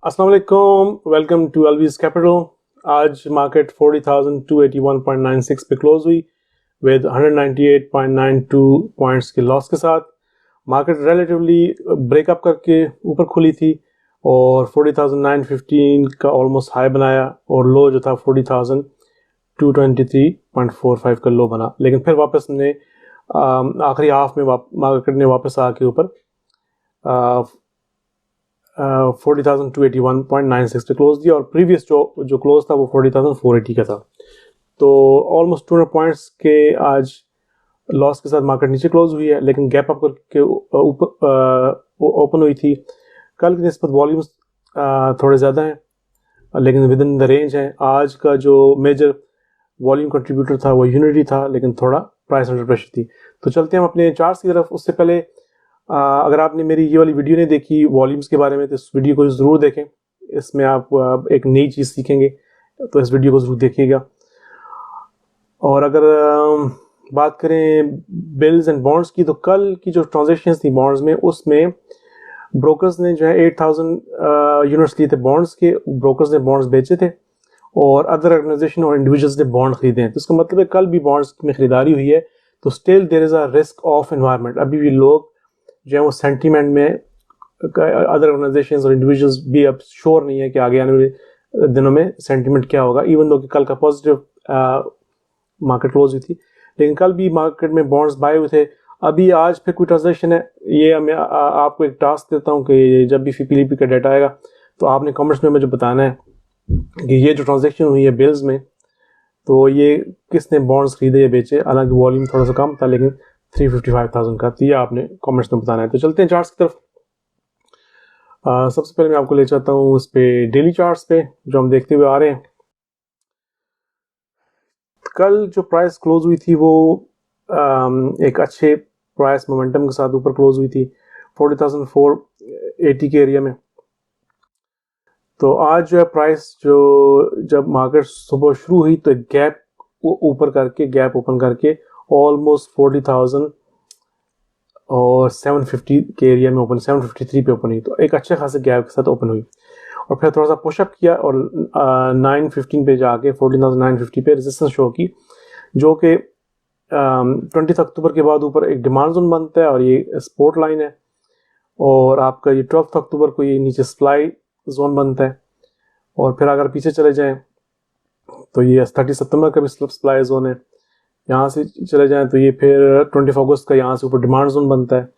अस्सलाम वालेकुम, welcome to अलवीज capital. आज मार्केट 40,281.96 पे क्लोज हुई विद 198.92 पॉइंट्स के लॉस के साथ। मार्केट रिलेटिवली ब्रेकअप करके ऊपर खुली थी और 40,915 का ऑलमोस्ट हाई बनाया और लो जो था 40,223.45 का लो बना, लेकिन फिर वापस ने आखिरी हाफ में मार्केट ने वापस आके ऊपर 40,281.96 पे क्लोज दिया और प्रीवियस जो क्लोज था वो 40,480 का था। तो ऑलमोस्ट 200 पॉइंट्स के आज लॉस के साथ मार्केट नीचे क्लोज हुई है, लेकिन गैप अप करके ऊपर ओपन हुई थी। कल की निस्बत वॉल्यूम्स थोड़े ज़्यादा हैं, लेकिन विद इन द रेंज हैं। आज का जो मेजर वॉल्यूम कंट्रीब्यूटर था वो यूनिटी था, लेकिन थोड़ा प्राइस अंडर प्रेशर थी। तो चलते हैं हम अपने चार्ट्स की तरफ। उससे पहले अगर आपने मेरी ये वाली वीडियो नहीं देखी वॉल्यूम्स के बारे में तो इस वीडियो को ज़रूर देखें। इसमें आप एक नई चीज़ सीखेंगे, तो इस वीडियो को ज़रूर देखिएगा। और अगर बात करें बिल्स एंड बॉन्ड्स की, तो कल की जो ट्रांजेक्शन्स थी बॉन्ड्स में, उसमें ब्रोकर्स ने जो है 8,000 यूनिट्स लिए थे बॉन्ड्स के। ब्रोकर्स ने बॉन्ड्स बेचे थे और अदर ऑर्गेनाइजेशन और इंडिविजुअल्स ने बॉन्ड खरीदे हैं। तो इसका मतलब है कल भी बॉन्ड्स में खरीदारी हुई है। तो still there is a risk of environment. अभी भी लोग जो है वो सेंटीमेंट में, अदर ऑर्गेनाइजेशंस और इंडिविजुअल्स भी अब श्योर नहीं है कि आगे आने वाले दिनों में सेंटीमेंट क्या होगा। इवन दो कि कल का पॉजिटिव मार्केट क्लोज हुई थी, लेकिन कल भी मार्केट में बॉन्ड्स बाय हुए थे। अभी आज फिर कोई ट्रांजेक्शन है, ये मैं आपको एक टास्क देता हूँ कि जब भी पीलीपी का डाटा आएगा तो आपने कमेंट्स में मुझे बताना है कि ये जो ट्रांजेक्शन हुई है बिल्स में, तो ये किसने बॉन्ड्स खरीदे या बेचे। हालांकि वॉल्यूम थोड़ा सा कम था, लेकिन 355,000 का, तो ये आपने कमेंट्स में बताना है। तो चलते हैं चार्ट्स की तरफ। सबसे पहले मैं आपको ले जाता हूँ उस पे डेली चार्ट्स पे जो हम देखते हुए आ रहे हैं। कल जो प्राइस क्लोज हुई थी वो एक अच्छे प्राइस मोमेंटम के साथ ऊपर क्लोज हुई थी 40,480 के एरिया में। तो आज जो है प्राइस जब मार्केट सुबह शुरू हुई तो एक गैप ऊपर करके, गैप ओपन करके ऑलमोस्ट 40,000 और 750 के एरिया में ओपन, 753 पे ओपन हुई। तो एक अच्छे खासे गैप के साथ ओपन हुई और फिर थोड़ा सा पुशअप किया और 915 पे जाके 14,950 पे रेजिस्टेंस शो की, जो कि 20 अक्टूबर के बाद ऊपर एक डिमांड जोन बनता है और ये सपोर्ट लाइन है। और आपका ये 12 अक्टूबर को ये नीचे सप्लाई जोन बनता है। और फिर अगर पीछे चले जाएं तो ये 30 सितंबर का भी सप्लाई जोन है। यहाँ से चले जाएं तो ये फिर 20 अगस्त का यहाँ से ऊपर डिमांड जोन बनता है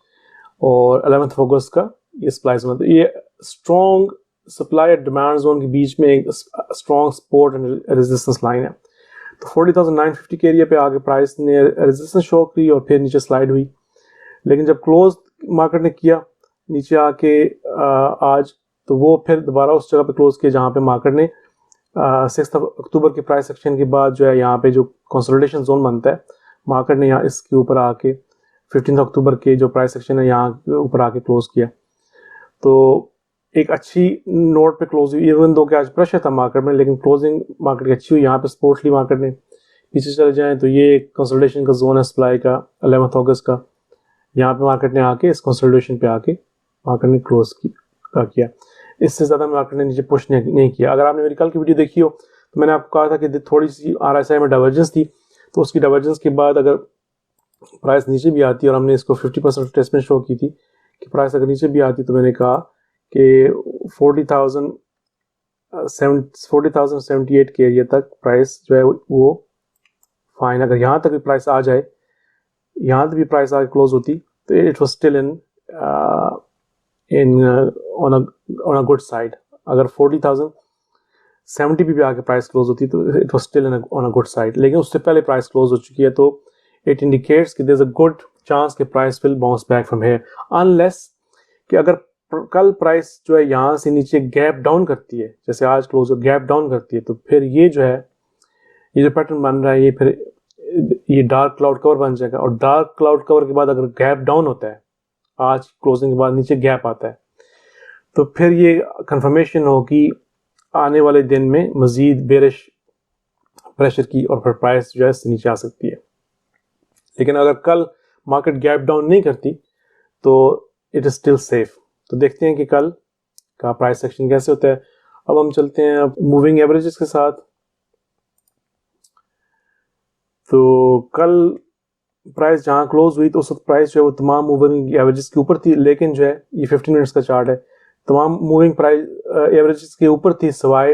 और 11 अगस्त का ये सप्लाई जोन। तो ये स्ट्रॉन्ग सप्लाई और डिमांड जोन के बीच में एक strong support and resistance line है। तो 40,950 के एरिया पे आगे प्राइस ने रेजिस्टेंस शो की और फिर नीचे स्लाइड हुई। लेकिन जब क्लोज मार्केट ने किया नीचे आके आज, तो वो फिर दोबारा उस जगह पे क्लोज किया जहाँ पे मार्केट ने 6 अक्टूबर के प्राइस एक्शन के बाद जो है यहाँ पे जो कंसोलिडेशन जोन बनता है, मार्केट ने यहाँ इसके ऊपर आके 15 अक्टूबर के जो प्राइस एक्शन है यहाँ ऊपर आके क्लोज किया। तो एक अच्छी नोट पे क्लोज हुई, इवन दो कि आज प्रेशर था मार्केट में, लेकिन क्लोजिंग मार्केट की अच्छी हुई। यहाँ पे सपोर्ट ली मार्केट ने। पीछे चले जाएं तो ये कंसोलिडेशन का जोन है सप्लाई का 11 अगस्त का। यहाँ पे मार्केट ने आके इस कंसोलिडेशन पे आके मार्केट ने क्लोज किया। इससे ज़्यादा मार्केट ने नीचे पुश नहीं किया। अगर आपने मेरी कल की वीडियो देखी हो तो मैंने आपको कहा था कि थोड़ी सी RSI में डाइवर्जेंस थी, तो उसकी डाइवर्जेंस के बाद अगर प्राइस नीचे भी आती, और हमने इसको 50% रिट्रेसमेंट शो की थी कि प्राइस अगर नीचे भी आती, तो मैंने कहा कि 40,078 के एरिया तक प्राइस जो है वो फाइन। अगर यहाँ तक भी प्राइस आ जाए, यहाँ तक भी प्राइस आगे क्लोज होती, तो it was still on a good side. अगर 40,070 भी आके प्राइस क्लोज होती तो it was still on a good side, लेकिन उससे पहले प्राइस क्लोज हो चुकी है। तो इट इंडिकेट्स कि there is a good chance कि price will bounce back from here, unless कि अगर कल प्राइस जो है यहाँ से नीचे गैप डाउन करती है, जैसे आज क्लोज गैप डाउन करती है, तो फिर ये जो है ये जो पैटर्न बन रहा है ये फिर ये डार्क क्लाउड कवर बन जाएगा। और डार्क क्लाउड कवर के बाद अगर गैप डाउन होता है, आज क्लोजिंग के बाद नीचे गैप आता है, तो फिर ये कंफर्मेशन हो कि आने वाले दिन में मजीद बेरिश प्रेशर की और फिर प्राइस जो है नीचे आ सकती है। लेकिन अगर कल मार्केट गैप डाउन नहीं करती तो इट इज स्टिल सेफ। तो देखते हैं कि कल का प्राइस सेक्शन कैसे होता है। अब हम चलते हैं मूविंग एवरेजेस के साथ। तो कल प्राइस जहाँ क्लोज हुई तो उस वक्त प्राइस जो है वो तमाम मूविंग एवरेजेस के ऊपर थी, लेकिन जो है ये 15 मिनट्स का चार्ट है, तमाम मूविंग प्राइस एवरेजेस के ऊपर थी सिवाय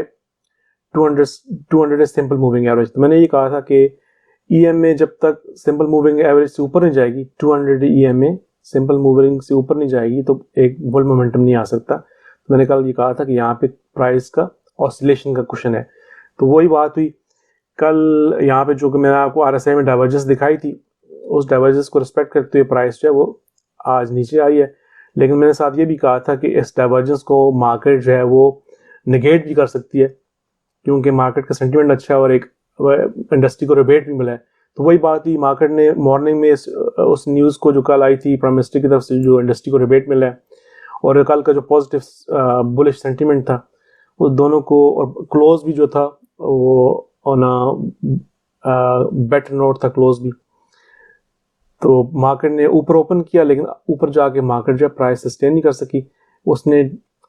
200 सिंपल मूविंग एवरेज। तो मैंने ये कहा था कि EMA जब तक सिंपल मूविंग एवरेज से ऊपर नहीं जाएगी, 200 EMA सिंपल मूविंग से ऊपर नहीं जाएगी तो एक बुल मोमेंटम नहीं आ सकता। तो मैंने कल ये कहा था कि यहाँ पे प्राइस का ऑसिलेशन का क्वेश्चन है। तो वही बात हुई कल यहाँ पे, जो कि मैंने आपको RSI में डाइवर्जेंस दिखाई थी, उस डाइवर्जेंस को रिस्पेक्ट करते हुए प्राइस जो है वो आज नीचे आई है। लेकिन मैंने साथ ये भी कहा था कि इस डाइवर्जेंस को मार्केट जो है वो निगेट भी कर सकती है, क्योंकि मार्केट का सेंटीमेंट अच्छा है और एक इंडस्ट्री को रिबेट भी मिला है। तो वही बात हुई, मार्केट ने मॉर्निंग में उस न्यूज़ को जो कल आई थी प्राइम मिनिस्टर की तरफ से, जो इंडस्ट्री को रिबेट मिला है, और कल का जो पॉजिटिव बुलिश सेंटीमेंट था, वो दोनों को, और क्लोज भी जो था वो ऑन बेटर नोट था क्लोज भी। तो मार्केट ने ऊपर ओपन किया, लेकिन ऊपर जाके मार्केट जो प्राइस सस्टेन नहीं कर सकी। उसने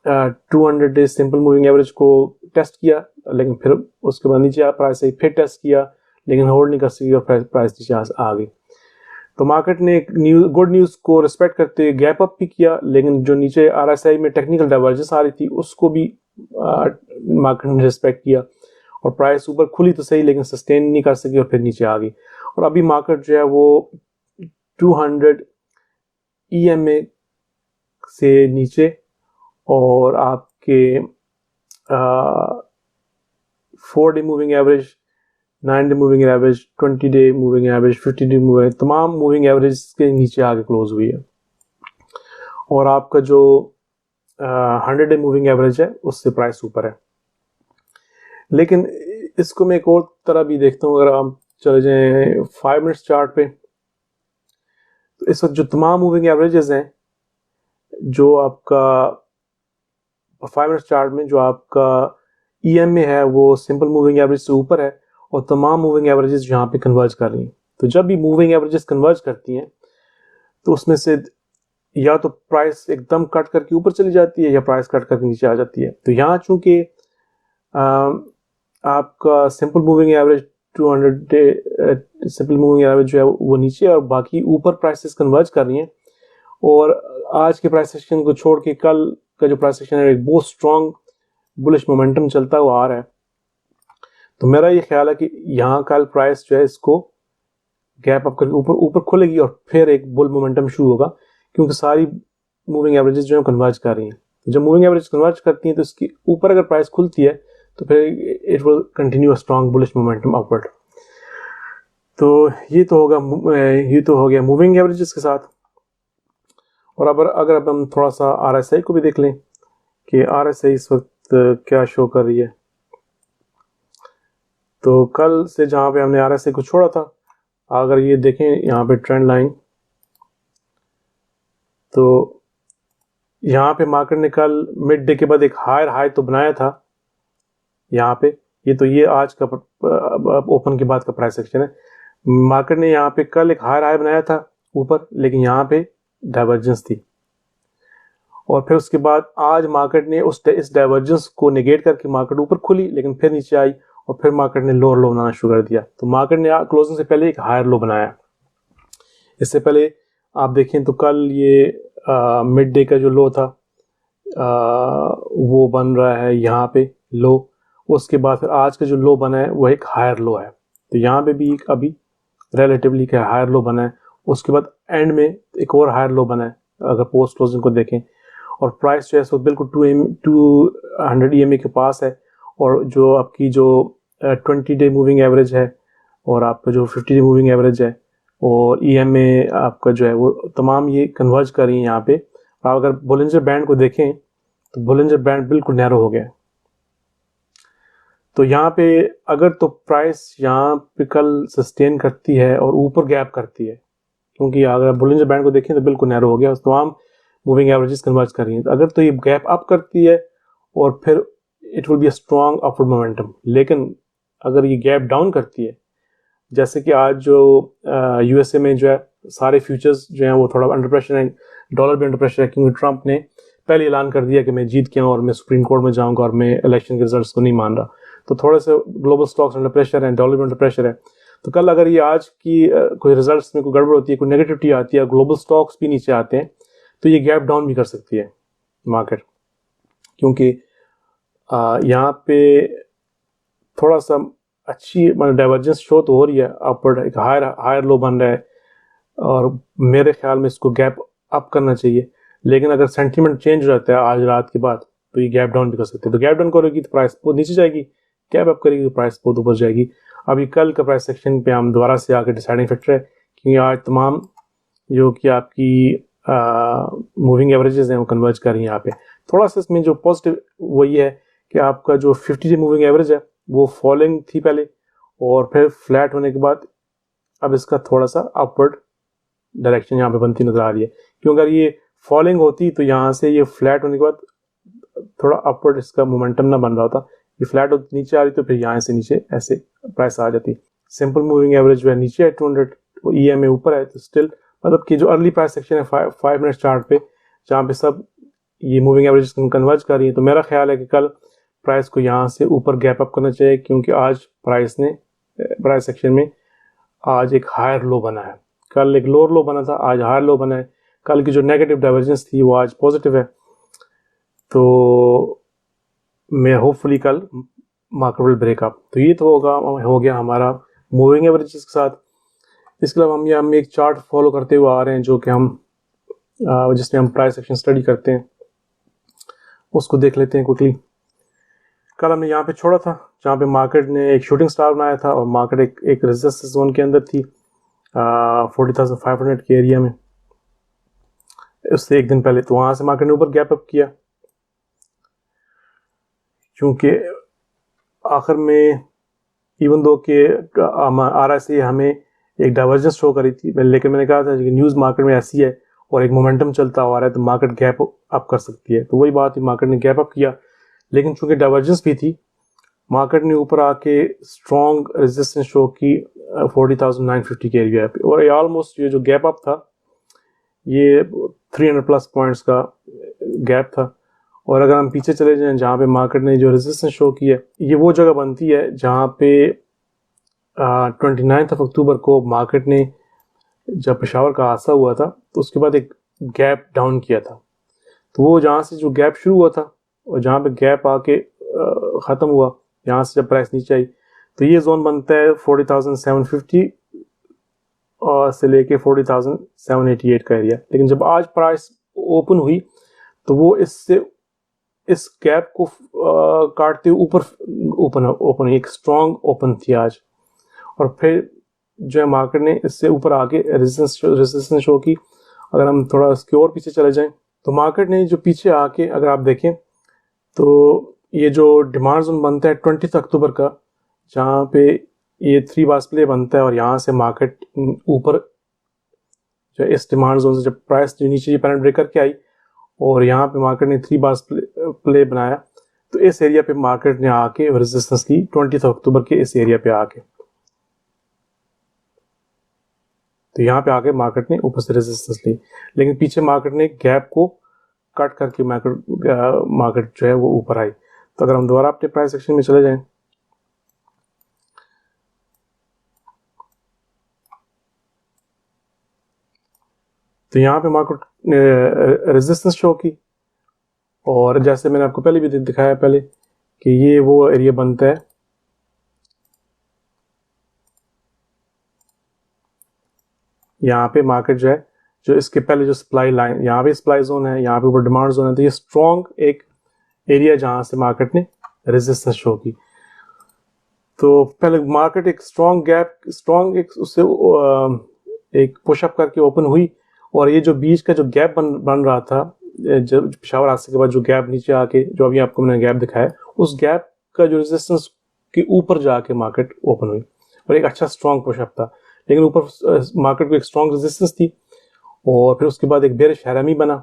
200 डेज सिंपल मूविंग एवरेज को टेस्ट किया, लेकिन फिर उसके बाद नीचे प्राइस से फिर टेस्ट किया, लेकिन होल्ड नहीं कर सकी और प्राइस नीचे आ गई। तो मार्केट ने गुड न्यूज़ को रिस्पेक्ट करते हुए गैप अप भी किया, लेकिन जो नीचे RSI में टेक्निकल डाइवर्जेंस आ रही थी उसको भी मार्केट ने रिस्पेक्ट किया, और प्राइस ऊपर खुली तो सही लेकिन सस्टेन नहीं कर सकी और फिर नीचे आ गई। और अभी मार्केट जो है वो 200 EMA से नीचे, और आपके 4 day moving average, 9 day moving average, 20 day moving average, 50 day moving, तमाम मूविंग एवरेज के नीचे आगे क्लोज हुई है। और आपका जो 100 डे मूविंग एवरेज है उससे प्राइस ऊपर है। लेकिन इसको मैं एक और तरह भी देखता हूँ, अगर आप चले जाएं 5 मिनट्स चार्ट पे, तो इस वक्त जो तमाम मूविंग एवरेजेस हैं, जो आपका 5 मिनट्स चार्ट में जो आपका EMA है वो सिंपल मूविंग एवरेज से ऊपर है, और तमाम मूविंग एवरेजेस यहाँ पे कन्वर्ज कर रही हैं। तो जब भी मूविंग एवरेजेस कन्वर्ज करती हैं तो उसमें से या तो प्राइस एकदम कट करके ऊपर चली जाती है या प्राइस कट करके नीचे आ जाती है। तो यहाँ चूंकि आपका simple moving average 200 day simple moving average जो है वो नीचे, और बाकी ऊपर प्राइसेस कन्वर्ज कर रही हैं, और आज के प्राइस सेक्शन को छोड़ के कल का जो प्राइस सेक्शन है एक बहुत स्ट्रॉन्ग बुलिश मोमेंटम चलता हुआ आ रहा है। तो मेरा ये ख्याल है कि यहाँ कल प्राइस जो है इसको गैप अप करके ऊपर खुलेगी और फिर एक बुल मोमेंटम शुरू होगा, क्योंकि सारी मूविंग एवरेजेस जो है कन्वर्ज कर रही हैं। तो जब मूविंग एवरेज कन्वर्ज करती हैं तो इसकी ऊपर अगर प्राइस खुलती है तो फिर it will continue a strong bullish momentum upward. तो ये तो हो गया मूविंग एवरेजेस के साथ। और अगर हम थोड़ा सा RSI को भी देख लें कि RSI इस वक्त क्या शो कर रही है। तो कल से जहाँ पे हमने RSI को छोड़ा था, अगर ये देखें यहाँ पे ट्रेंड लाइन, तो यहाँ पे मार्केट ने कल मिड डे के बाद एक हायर हाई तो बनाया था यहाँ पे। ये आज का ओपन के बाद का प्राइस एक्शन है। मार्केट ने यहाँ पे कल एक हायर हाई बनाया था ऊपर, लेकिन यहाँ पे डाइवर्जेंस थी, और फिर उसके बाद आज मार्केट ने इस डाइवर्जेंस को नेगेट करके मार्केट ऊपर खुली, लेकिन फिर नीचे आई और फिर मार्केट ने लोअर लो बनाना शुरू कर दिया। तो मार्केट ने क्लोजिंग से पहले एक हायर लो बनाया। इससे पहले आप देखें तो कल ये मिड डे का जो लो था वो बन रहा है यहाँ पे लो, उसके बाद फिर आज का जो लो बना है वो एक हायर लो है। तो यहाँ पे भी अभी रिलेटिवली क्या हायर लो बना है, उसके बाद एंड में एक और हायर लो बना है अगर पोस्ट क्लोजिंग को देखें, और प्राइस जो है सो बिल्कुल 200 EMA के पास है, और जो आपकी जो 20 डे मूविंग एवरेज है और आपका जो 50 डे मूविंग एवरेज है और EMA आपका जो है वो तमाम ये कन्वर्ज कर रही है यहाँ पे। आप अगर बोलिंजर बैंड को देखें तो बोलिंजर बैंड बिल्कुल नैरो हो गया। तो यहाँ पे अगर तो प्राइस यहाँ पे कल सस्टेन करती है और ऊपर गैप करती है, क्योंकि अगर बोलिंजर बैंड को देखें तो बिल्कुल नैरो हो गया, तमाम मूविंग एवरेजेस कन्वर्ज कर रही हैं। तो अगर तो ये गैप अप करती है और फिर it will be a strong upward momentum. लेकिन अगर ये गैप डाउन करती है, जैसे कि आज जो USA में जो है सारे फ्यूचर्स जो हैं वो थोड़ा अंडर प्रेशर है, डॉलर भी अंडर प्रेशर है, क्योंकि ट्रंप ने पहले ऐलान कर दिया कि मैं जीत गया हूँ और मैं सुप्रीम कोर्ट में जाऊंगा और मैं इलेक्शन के रिजल्ट्स को नहीं मान रहा। तो थोड़े से ग्लोबल स्टॉक्स अंडर प्रेशर हैं, डॉलर अंडर प्रेशर है। तो कल अगर ये आज की कोई रिजल्ट्स में कोई गड़बड़ होती है, कोई नेगेटिविटी आती है, ग्लोबल स्टॉक्स भी नीचे आते हैं, तो ये गैप डाउन भी कर सकती है मार्केट, क्योंकि यहाँ पे थोड़ा सा अच्छी मतलब डाइवर्जेंस शो तो हो रही है अपवर्ड, एक हायर लो बन रहा है और मेरे ख्याल में इसको गैप अप करना चाहिए। लेकिन अगर सेंटीमेंट चेंज हो जाता है आज रात के बाद तो ये गैप डाउन भी कर सकते हैं। तो गैप डाउन करेगी तो प्राइस बहुत नीचे जाएगी, गैप अप करेगी तो प्राइस बहुत ऊपर जाएगी। अभी कल का प्राइस सेक्शन पे हम दोबारा से आके डिसाइडिंग फैक्टर है, क्योंकि आज तमाम जो कि आपकी मूविंग एवरेजेस हैं वो कन्वर्ज कर रही हैं यहाँ पे। थोड़ा सा इसमें जो पॉजिटिव वो ये है कि आपका जो 50 डे मूविंग एवरेज है वो फॉलिंग थी पहले और फिर फ्लैट होने के बाद अब इसका थोड़ा सा अपवर्ड डायरेक्शन यहाँ पे बनती नजर आ रही है। क्योंकि अगर ये फॉलिंग होती तो यहाँ से ये फ्लैट होने के बाद थोड़ा अपवर्ड इसका मोमेंटम ना बन रहा होता, ये फ्लैट होती नीचे आ रही तो फिर यहाँ से नीचे ऐसे प्राइस आ जाती। सिंपल मूविंग एवरेज जो है नीचे है 200, EMA ऊपर है, तो स्टिल मतलब कि जो अर्ली प्राइस सेक्शन है 5 मिनट चार्ट पे जहाँ पे सब ये मूविंग एवरेज कन्वर्ज कर रही है, तो मेरा ख्याल है कि कल प्राइस को यहाँ से ऊपर गैप अप करना चाहिए, क्योंकि आज प्राइस सेक्शन में आज एक हायर लो बना है। कल एक लोअर लो बना था, आज हायर लो बना है। कल की जो नेगेटिव डाइवर्जेंस थी वो आज पॉजिटिव है। तो मैं होपफुली कल मार्केट विल ब्रेक अप। तो ये तो हो गया हमारा मूविंग एवरेजेस के साथ। इसके अलावा हम एक चार्ट फॉलो करते हुए आ रहे हैं जो कि हम जिसमें हम प्राइस एक्शन स्टडी करते हैं, उसको देख लेते हैं क्विकली। कल हमने यहाँ पे छोड़ा था जहाँ पे मार्केट ने एक शूटिंग स्टार बनाया था और मार्केट एक रेजिस्टेंस जोन के अंदर थी 40,500 के एरिया में, उससे एक दिन पहले। तो वहाँ से मार्केट ने ऊपर गैप अप किया, क्योंकि आखिर में इवन दो के RSI हमें एक डाइवर्जेंस शो करी थी, लेकिन मैंने कहा था कि न्यूज़ मार्केट में ऐसी है और एक मोमेंटम चलता आ रहा है तो मार्केट गैप अप कर सकती है। तो वही बात थी, मार्केट ने गैप अप किया, लेकिन चूंकि डाइवर्जेंस भी थी मार्केट ने ऊपर आके स्ट्रॉन्ग रेजिस्टेंस शो की 40,950 के एरिया पे, और ऑलमोस्ट ये जो गैप अप था ये 300 प्लस पॉइंट्स का गैप था। और अगर हम पीछे चले जाएं जहाँ पे मार्केट ने जो रेजिस्टेंस शो की है, ये वो जगह बनती है जहाँ पे 29 अक्टूबर को मार्केट ने जब पेशावर का हादसा हुआ था तो उसके बाद एक गैप डाउन किया था। तो वो जहाँ से जो गैप शुरू हुआ था और जहाँ पे गैप आके ख़त्म हुआ, यहाँ से जब प्राइस नीचे आई तो ये जोन बनता है 40,750 और से लेके 40,788 का एरिया। लेकिन जब आज प्राइस ओपन हुई तो वो इस गैप को काटते हुए ऊपर ओपन एक स्ट्रॉन्ग ओपन थी आज, और फिर जो है मार्केट ने इससे ऊपर आके रेजिस्टेंस शो की। अगर हम थोड़ा इसके और पीछे चले जाएं तो मार्केट ने जो पीछे आके अगर आप देखें तो ये जो डिमांड जोन बनता है 20 अक्टूबर का, जहाँ पे ये 3 बार्स प्ले बनता है और यहाँ से मार्केट ऊपर जो इस डिमांड जोन से जब प्राइस जो नीचे पैरेंट ब्रेक करके आई और यहाँ पे मार्केट ने 3 बार्स प्ले बनाया, तो इस एरिया पे मार्केट ने आके रेजिस्टेंस की 20 अक्टूबर के इस एरिया पे आके, तो यहाँ पे आके मार्केट ने ऊपर से रेजिस्टेंस ली। लेकिन पीछे मार्केट ने गैप को कट करके मार्केट जो है वो ऊपर आई। तो अगर हम दोबारा अपने प्राइस सेक्शन में चले जाएं तो यहाँ पे मार्केट रेजिस्टेंस शो की, और जैसे मैंने आपको पहले भी दिखाया पहले कि ये वो एरिया बनता है यहाँ पे मार्केट जो है, जो इसके पहले जो सप्लाई लाइन यहाँ पे सप्लाई जोन है, यहाँ पे ऊपर डिमांड जोन है, तो ये स्ट्रॉन्ग एक एरिया जहाँ से मार्केट ने रेजिस्टेंस शो की। तो पहले मार्केट एक स्ट्रॉन्ग एक उससे एक पुशअप करके ओपन हुई, और ये जो बीच का जो गैप बन रहा था जब पेशावर हादसे के बाद जो गैप नीचे आके जो अभी आपको मैंने गैप दिखाया, उस गैप का जो रेजिस्टेंस के ऊपर जाके मार्केट ओपन हुई और एक अच्छा स्ट्रॉन्ग पुशअप था। लेकिन ऊपर मार्केट को एक स्ट्रॉन्ग रेजिस्टेंस थी और फिर उसके बाद एक बेरिश हैरामी बना,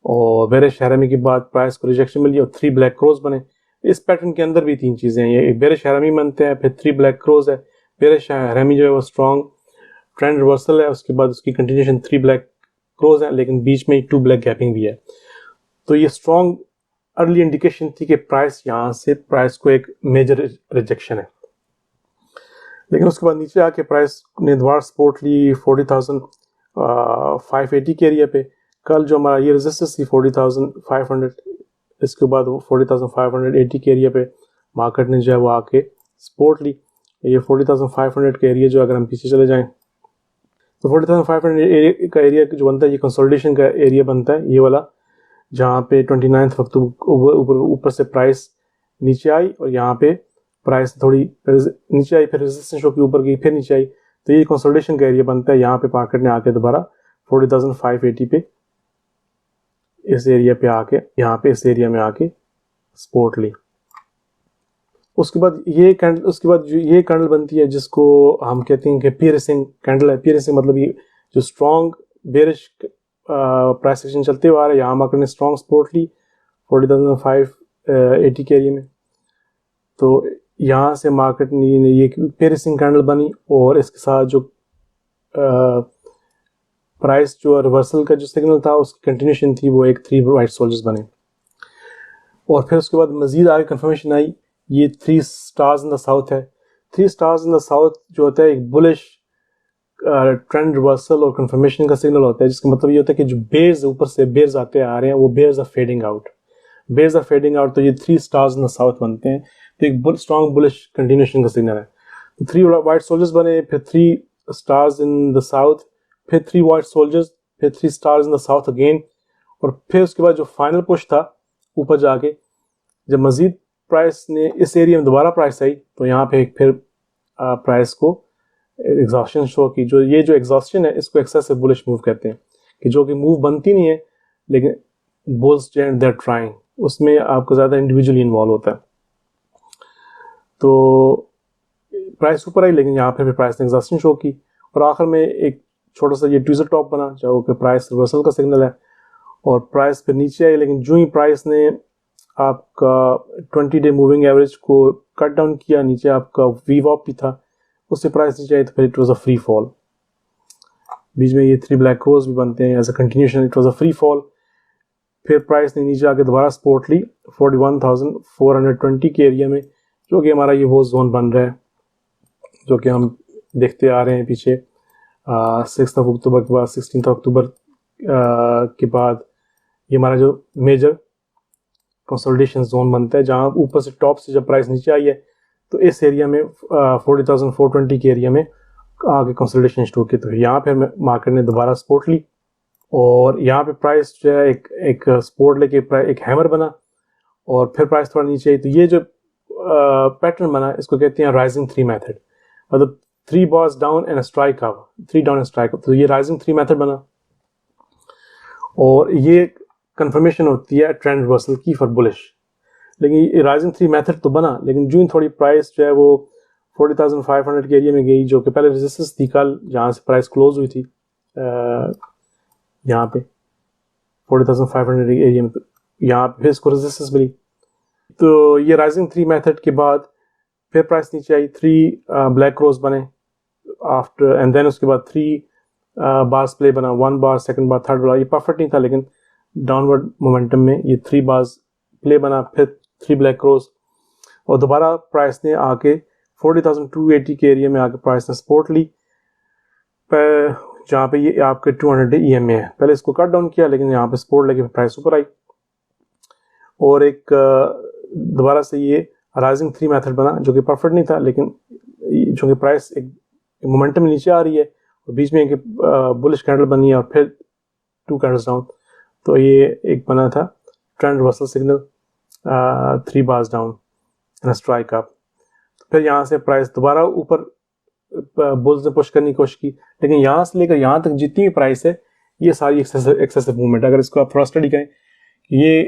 और बेरिश हैरामी के बाद प्राइस को रिजेक्शन मिली और 3 ब्लैक क्रोज बने। इस पैटर्न के अंदर भी 3 चीज़ें हैं, ये बेरिश हैरामी बनते हैं, फिर 3 ब्लैक क्रोज है। बेरिश हैरामी जो है वो स्ट्रॉन्ग ट्रेंड रिवर्सल है, उसके बाद उसकी कंटिन्यूशन 3 ब्लैक क्रोज है, लेकिन बीच में 2 ब्लैक गैपिंग भी है। तो ये स्ट्रॉन्ग अर्ली इंडिकेशन थी कि प्राइस यहाँ से प्राइस को एक मेजर रिजेक्शन है। लेकिन उसके बाद नीचे आके प्राइस ने दोबारा सपोर्ट ली 40,580 के एरिया पे। कल जो हमारा ये रेजिस्टेंस थी 40,500, इसके बाद वो 40,580 के एरिया पे मार्केट ने जो है वो आके सपोर्ट ली। ये 40,500 का एरिया जो अगर हम पीछे चले जाएं तो 40,500 का एरिया जो बनता है ये कंसोलिडेशन का एरिया बनता है, ये वाला, जहाँ पे 29 अक्टूबर ऊपर से प्राइस नीचे आई और यहाँ पे प्राइस थोड़ी नीचे आई, फिर रेजिस्टेंस शो के ऊपर गई, फिर नीचे आई। तो ये कंसोलिडेशन का एरिया बनता है। यहाँ पे मार्केट ने आके दोबारा 40,580 पे इस एरिया पे आके यहाँ पे इस एरिया में आके सपोर्ट ली। उसके बाद ये कैंडल बनती है जिसको हम कहते हैं कि पियर्सिंग कैंडल है। पियर्सिंग मतलब ये जो स्ट्रॉन्ग बेरिश प्राइस एक्शन चलते हुए आ रहा है, यहाँ मार्केट ने स्ट्रॉन्ग सपोर्ट ली 40,580 के एरिया में। तो यहाँ से मार्केट ने ये पियर्सिंग कैंडल बनी और इसके साथ जो प्राइस जो रिवर्सल का जो सिग्नल था उसकी कंटिन्यूशन थी, वो एक 3 वाइट सोल्जर्स बने। और फिर उसके बाद मजीद आगे कंफर्मेशन आई, ये 3 स्टार्स इन द साउथ है। 3 स्टार्स इन द साउथ जो होता है एक बुलिश ट्रेंड रिवर्सल और कंफर्मेशन का सिग्नल होता है, जिसका मतलब ये होता है कि जो बेयर्स ऊपर से बेयर्स आते आ रहे हैं वो बेयर्स आर फेडिंग आउट। तो ये 3 स्टार्स इन द साउथ बनते हैं, तो एक स्ट्रॉन्ग बुलिश कंटिन्यूशन का सिग्नल है। तो 3 वाइट सोल्जर्स बने, फिर 3 स्टार्स इन द साउथ, फिर 3 वाइट सोल्जर्स, फिर 3 stars in the south again. और फिर उसके बाद जो फाइनल पुश था ऊपर जाके, जब मजीद प्राइस ने इस एरिया में दोबारा प्राइस आई तो यहाँ पे फिर प्राइस को एग्जॉस्शन शो की। जो एग्जॉस्शन है इसको एक्सेसिव बुलिश मूव कहते हैं, कि जो कि मूव बनती नहीं है लेकिन बुल्स देयर ट्राइंग, उसमें आपको ज़्यादा इंडिविजुअली इन्वॉल्व होता है। तो प्राइस ऊपर आई लेकिन यहाँ पे फिर प्राइस ने एग्जॉस्शन शो की और आखिर में एक छोटा सा ये ट्विजर टॉप बना, जो कि प्राइस रिवर्सल का सिग्नल है। और प्राइस फिर नीचे आई, लेकिन जो ही प्राइस ने आपका 20 डे मूविंग एवरेज को कट डाउन किया, नीचे आपका वीवॉप भी था, उससे प्राइस नीचे आई तो फिर it was a free fall. बीच में ये 3 ब्लैक क्रोज भी बनते हैं as a continuation, it was a free fall. फिर प्राइस ने नीचे आके दोबारा सपोर्ट ली 41,420 के एरिया में, जो कि हमारा ये वो जोन बन रहा है जो कि हम देखते आ रहे हैं पीछे। 6 अक्टूबर के बाद 16 अक्टूबर के बाद ये हमारा जो मेजर कंसोलिडेशन जोन बनता है, जहाँ ऊपर से टॉप से जब प्राइस नीचे आई है तो इस एरिया में 40,420 के एरिया में आगे कंसोलिडेशन शुरू की। तो यहाँ पे मार्केट ने दोबारा सपोर्ट ली और यहाँ पे प्राइस जो है एक सपोर्ट लेके एक हैमर बना और फिर प्राइस थोड़ा नीचे आई। तो ये जो पैटर्न बना इसको कहते हैं राइजिंग 3 मेथड, मतलब 3 bars down and strike up, 3 down and strike up. तो ये राइजिंग 3 मेथड बना और ये कंफर्मेशन होती है ट्रेंड रिवर्सल की फॉर बुलिश। लेकिन ये राइजिंग 3 मेथड तो बना, लेकिन जून थोड़ी प्राइस जो है वो 40,500 के एरिया में गई, जो कि पहले रेजिस्टेंस थी कल जहाँ से प्राइस क्लोज हुई थी यहाँ पे 40,500 एरिया में। तो यहाँ पे फिर इसको रेजिस्टेंस मिली। तो ये राइजिंग 3 मेथड के बाद फिर प्राइस नीचे आई, 3 ब्लैक क्रोज बने आफ्टर एंड देन उसके बाद 3 बार्स प्ले बना, 1 बार, 2nd बार, 3rd बार। ये परफेक्ट नहीं था लेकिन डाउनवर्ड मोमेंटम में ये 3 बार्स प्ले बना, फिर 3 ब्लैक क्रोज और दोबारा प्राइस ने आके 40,280 के एरिया में आके प्राइस ने सपोर्ट ली, जहाँ पे ये आपके 200 डे EMA है। पहले इसको कट डाउन किया लेकिन यहाँ पे सपोर्ट लेके प्राइस ऊपर आई और एक दोबारा से ये राइजिंग 3 मेथड बना, जो कि परफेक्ट नहीं था लेकिन जो कि प्राइस एक मोमेंटम नीचे आ रही है और बीच में एक बुलिश कैंडल बनी है और फिर 2 कैंडल्स डाउन। तो ये एक बना था trend reversal signal, 3 bars down and strike up. फिर यहाँ से प्राइस दोबारा ऊपर बुल्स ने पुश करने की कोशिश की, लेकिन यहाँ से लेकर यहाँ तक जितनी भी प्राइस है ये सारी एक्सेसिव मूवमेंट। अगर इसको आप थोड़ा स्टडी करें, ये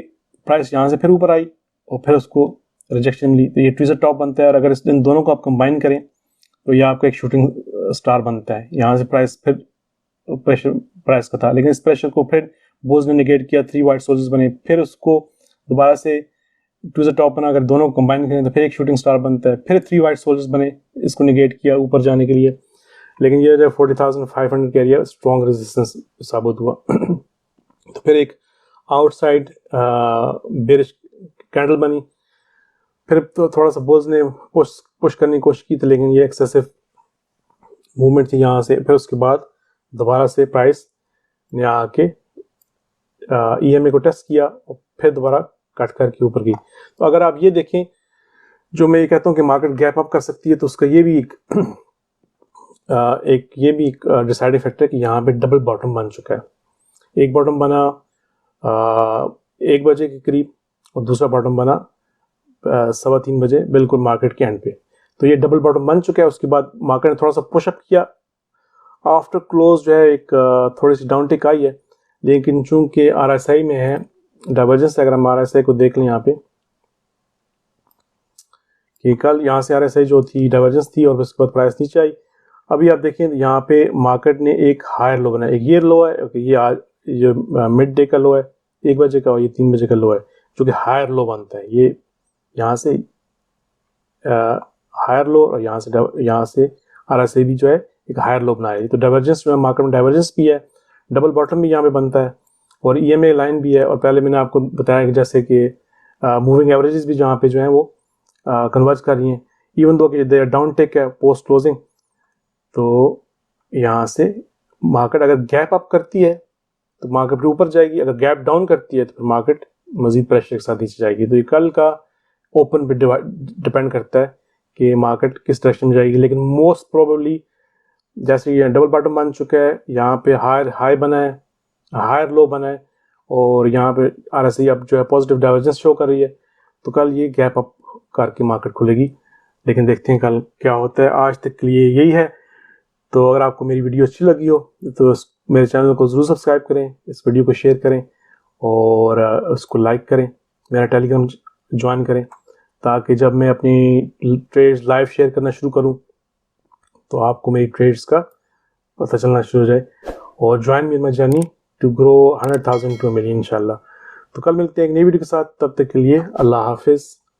प्राइस यहाँ से फिर ऊपर आई और फिर उसको रिजेक्शन मिली, तो ये ट्विजर टॉप बनता है। और अगर इन दोनों को आप कंबाइन करें तो ये आपका एक शूटिंग स्टार बनता है। यहाँ से प्राइस फिर प्रेशर प्राइस का था, लेकिन इस प्रेशर को फिर बुल्स ने निगेट किया, 3 वाइट सोल्जर्स बने, फिर उसको दोबारा से ट्विजर टॉप बना। अगर दोनों को कंबाइन करें तो फिर एक शूटिंग स्टार बनता है, फिर 3 वाइट सोल्जर्स बने, इसको निगेट किया ऊपर जाने के लिए। लेकिन ये जो 40,500 के एरिया स्ट्रॉन्ग रेजिस्टेंस साबित हुआ। तो फिर एक आउटसाइड बेरिश कैंडल बनी, फिर तो थोड़ा सा बुल्स ने पुश करने की कोशिश की थी, लेकिन ये एक्सेसिव मूवमेंट थी यहाँ से। फिर उसके बाद दोबारा से प्राइस ने आके EMA को टेस्ट किया और फिर दोबारा कट करके ऊपर की। तो अगर आप ये देखें, जो मैं ये कहता हूँ कि मार्केट गैप अप कर सकती है, तो उसका ये भी एक डिसाइडिंग फैक्टर है कि यहाँ पे डबल बॉटम बन चुका है। एक बॉटम बना 1 बजे के करीब और दूसरा बॉटम बना 3:15 बजे, बिल्कुल मार्केट के एंड पे। तो ये डबल बॉटम बन चुका है। उसके बाद मार्केट ने थोड़ा सा पुशअप किया, आफ्टर क्लोज जो है एक थोड़ी सी डाउन टिक आई है, लेकिन चूंकि RSI में है डाइवर्जेंस, अगर हम RSI को देख लें यहाँ पे कि कल यहाँ से RSI जो थी डाइवर्जेंस थी और उसके बाद प्राइस नीचे आई। अभी आप देखें यहाँ पे मार्केट ने एक हायर लो बनाया, एक ये लो है, ये आज ये मिड डे का लो है 1 बजे का, और ये 3 बजे का लो है, जो कि हायर लो बनता है। ये यहाँ से हायर लो और यहाँ से RSI भी जो है एक हायर लो बनाया है। तो डाइवर्जेंस जो है मार्केट में डाइवर्जेंस भी है, डबल बॉटम भी यहाँ पे बनता है और EMA लाइन भी है। और पहले मैंने आपको बताया कि जैसे कि मूविंग एवरेजेस भी जहाँ पे जो है वो कन्वर्ज कर रही हैं, इवन दो कि देयर डाउन टेक है पोस्ट क्लोजिंग। तो यहाँ से मार्केट अगर गैप अप करती है तो मार्केट फिर ऊपर जाएगी, अगर गैप डाउन करती है तो फिर मार्केट मजीद प्रेशर के साथ नीचे जाएगी। तो ये कल का ओपन पे डिपेंड करता है कि मार्केट किस डायरेक्शन में जाएगी। लेकिन मोस्ट प्रोबेबली जैसे ये डबल बॉटम बन चुका है, यहाँ पे हाई बना है, हायर लो बना है, और यहाँ पे RSI अब जो है पॉजिटिव डाइवर्जेंस शो कर रही है। तो कल ये गैप अप करके मार्केट खुलेगी, लेकिन देखते हैं कल क्या होता है। आज तक के लिए यही है। तो अगर आपको मेरी वीडियो अच्छी लगी हो तो मेरे चैनल को ज़रूर सब्सक्राइब करें, इस वीडियो को शेयर करें और उसको लाइक करें, मेरा टेलीग्राम ज्वाइन करें, ताकि जब मैं अपनी ट्रेड्स लाइव शेयर करना शुरू करूं तो आपको मेरी ट्रेड्स का पता चलना शुरू हो जाए। और join me in my journey to grow 100,000 to 1 million इंशाल्लाह। तो कल मिलते हैं एक नई वीडियो के साथ, तब तक के लिए अल्लाह हाफिज़।